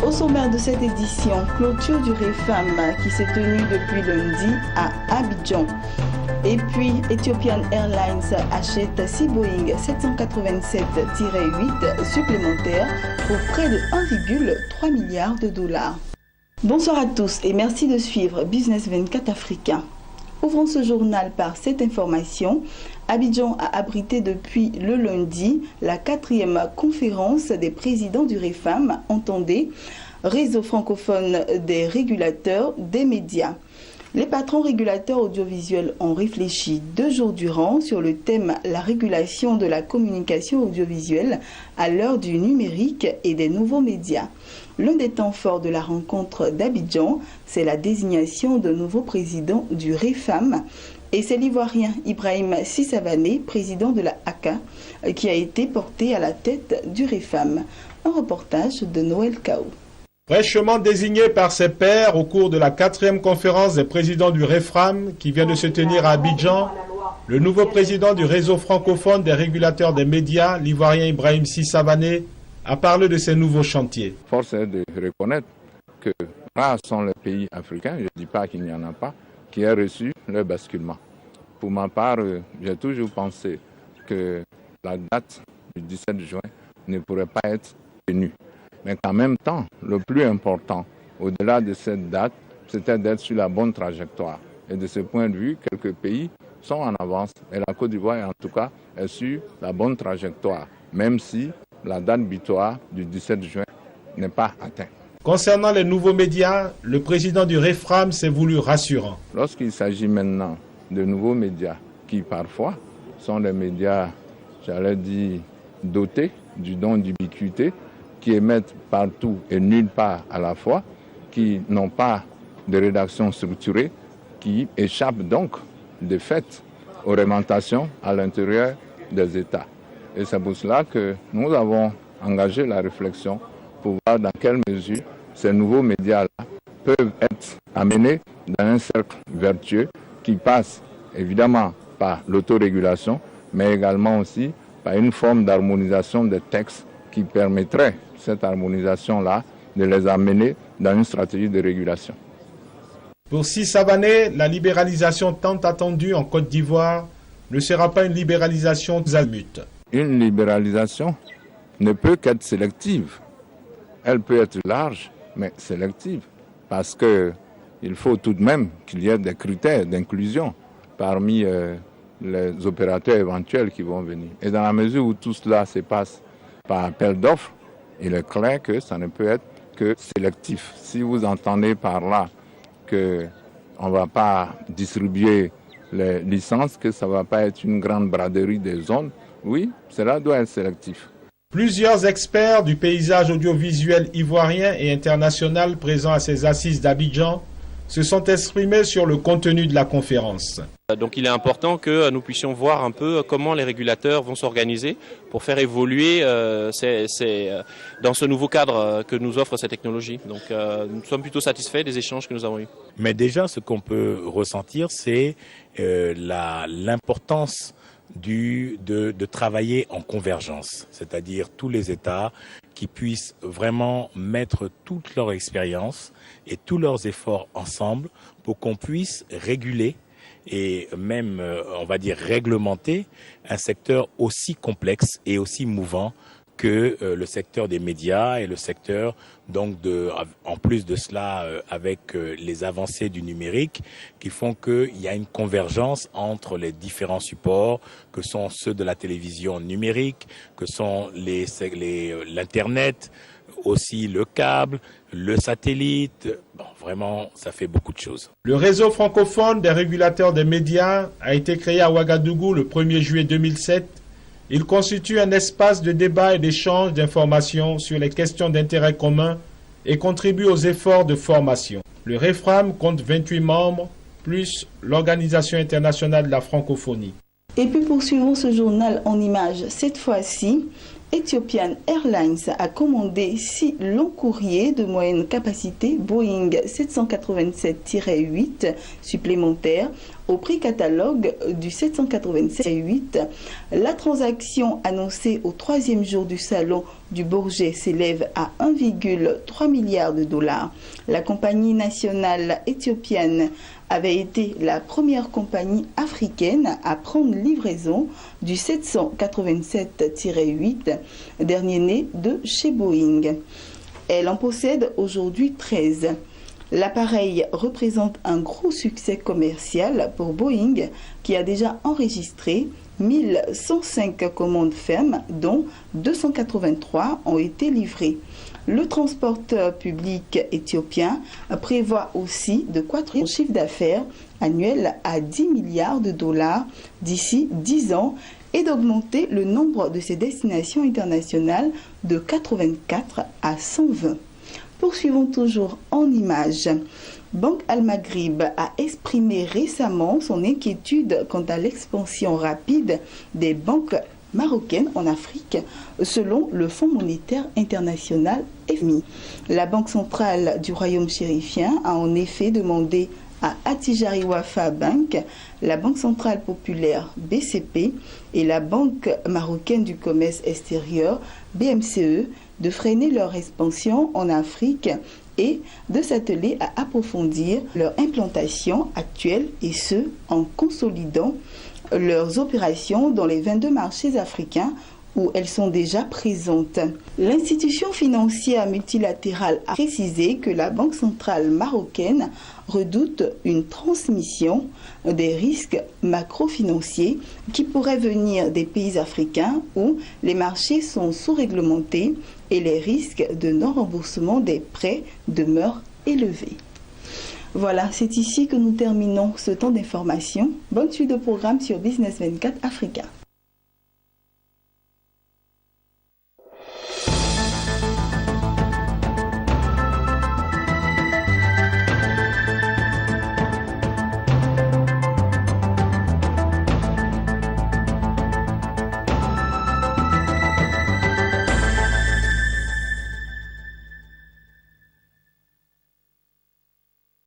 Au sommaire de cette édition, clôture du REFAM qui s'est tenue depuis lundi à Abidjan. Et puis, Ethiopian Airlines achète 6 Boeing 787-8 supplémentaires pour près de 1,3 milliard de dollars. Bonsoir à tous et merci de suivre Business 24 Africain. Ouvrons ce journal par cette information. Abidjan a abrité depuis le lundi la 4e conférence des présidents du REFAM, entendez, réseau francophone des régulateurs des médias. Les patrons régulateurs audiovisuels ont réfléchi 2 jours durant sur le thème « La régulation de la communication audiovisuelle à l'heure du numérique et des nouveaux médias ». L'un des temps forts de la rencontre d'Abidjan, c'est la désignation de nouveau président du REFAM. Et c'est l'Ivoirien Ibrahim Sissavané, président de la ACA, qui a été porté à la tête du REFAM. Un reportage de Noël Kao. Fraîchement désigné par ses pairs au cours de la 4e conférence des présidents du REFAM qui vient de se tenir à Abidjan, le nouveau président du réseau francophone des régulateurs des médias, l'Ivoirien Ibrahim Sissavané, a parlé de ses nouveaux chantiers. Force est de reconnaître que rares sont les pays africains, je ne dis pas qu'il n'y en a pas, qui aient reçu le basculement. Pour ma part, j'ai toujours pensé que la date du 17 juin ne pourrait pas être tenue. Mais qu'en même temps, le plus important, au-delà de cette date, c'était d'être sur la bonne trajectoire. Et de ce point de vue, quelques pays sont en avance. Et la Côte d'Ivoire, en tout cas, est sur la bonne trajectoire, même si la date butoir du 17 juin n'est pas atteinte. Concernant les nouveaux médias, le président du REFAM s'est voulu rassurant. Lorsqu'il s'agit maintenant de nouveaux médias qui parfois sont des médias, j'allais dire, dotés du don d'ubiquité, qui émettent partout et nulle part à la fois, qui n'ont pas de rédaction structurée, qui échappent donc de fait aux réglementations à l'intérieur des États. Et c'est pour cela que nous avons engagé la réflexion pour voir dans quelle mesure ces nouveaux médias-là peuvent être amenés dans un cercle vertueux qui passe évidemment par l'autorégulation, mais également aussi par une forme d'harmonisation des textes qui permettrait cette harmonisation-là de les amener dans une stratégie de régulation. Pour Sissavané, la libéralisation tant attendue en Côte d'Ivoire ne sera pas une libéralisation azimut. Une libéralisation ne peut qu'être sélective. Elle peut être large, mais sélective, parce qu'il faut tout de même qu'il y ait des critères d'inclusion parmi les opérateurs éventuels qui vont venir. Et dans la mesure où tout cela se passe par appel d'offres, il est clair que ça ne peut être que sélectif. Si vous entendez par là qu'on ne va pas distribuer les licences, que ça ne va pas être une grande braderie des zones, oui, cela doit être sélectif. Plusieurs experts du paysage audiovisuel ivoirien et international présents à ces assises d'Abidjan se sont exprimés sur le contenu de la conférence. Donc il est important que nous puissions voir un peu comment les régulateurs vont s'organiser pour faire évoluer dans ce nouveau cadre que nous offre cette technologie. Donc nous sommes plutôt satisfaits des échanges que nous avons eus. Mais déjà, ce qu'on peut ressentir, c'est l'importance de travailler en convergence, c'est-à-dire tous les États qui puissent vraiment mettre toute leur expérience et tous leurs efforts ensemble pour qu'on puisse réguler et même, on va dire, réglementer un secteur aussi complexe et aussi mouvant que le secteur des médias et le secteur, donc, en plus de cela, avec les avancées du numérique qui font qu'il y a une convergence entre les différents supports que sont ceux de la télévision numérique, que sont l'Internet, aussi le câble, le satellite. Bon, vraiment, ça fait beaucoup de choses. Le réseau francophone des régulateurs des médias a été créé à Ouagadougou le 1er juillet 2007. Il constitue un espace de débat et d'échange d'informations sur les questions d'intérêt commun et contribue aux efforts de formation. Le REFAM compte 28 membres, plus l'Organisation internationale de la francophonie. Et puis poursuivons ce journal en images. Cette fois-ci, Ethiopian Airlines a commandé 6 longs courriers de moyenne capacité Boeing 787-8 supplémentaires au prix catalogue du 787-8. La transaction annoncée au 3e jour du salon du Bourget s'élève à 1,3 milliard de dollars. La compagnie nationale éthiopienne avait été la première compagnie africaine à prendre livraison du 787-8, dernier né de chez Boeing. Elle en possède aujourd'hui 13. L'appareil représente un gros succès commercial pour Boeing qui a déjà enregistré 1105 commandes fermes, dont 283 ont été livrées. Le transporteur public éthiopien prévoit aussi de croître son chiffre d'affaires annuel à 10 milliards de dollars d'ici 10 ans et d'augmenter le nombre de ses destinations internationales de 84 à 120. Poursuivons toujours en images. Banque Al-Maghrib a exprimé récemment son inquiétude quant à l'expansion rapide des banques marocaines en Afrique, selon le Fonds monétaire international FMI. La Banque centrale du Royaume chérifien a en effet demandé à Attijari Wafa Bank, la Banque centrale populaire BCP et la Banque marocaine du commerce extérieur BMCE de freiner leur expansion en Afrique et de s'atteler à approfondir leur implantation actuelle et ce, en consolidant leurs opérations dans les 22 marchés africains où elles sont déjà présentes. L'institution financière multilatérale a précisé que la Banque centrale marocaine redoute une transmission des risques macro-financiers qui pourraient venir des pays africains où les marchés sont sous-réglementés et les risques de non-remboursement des prêts demeurent élevés. Voilà, c'est ici que nous terminons ce temps d'information. Bonne suite de programme sur Business 24 Africa.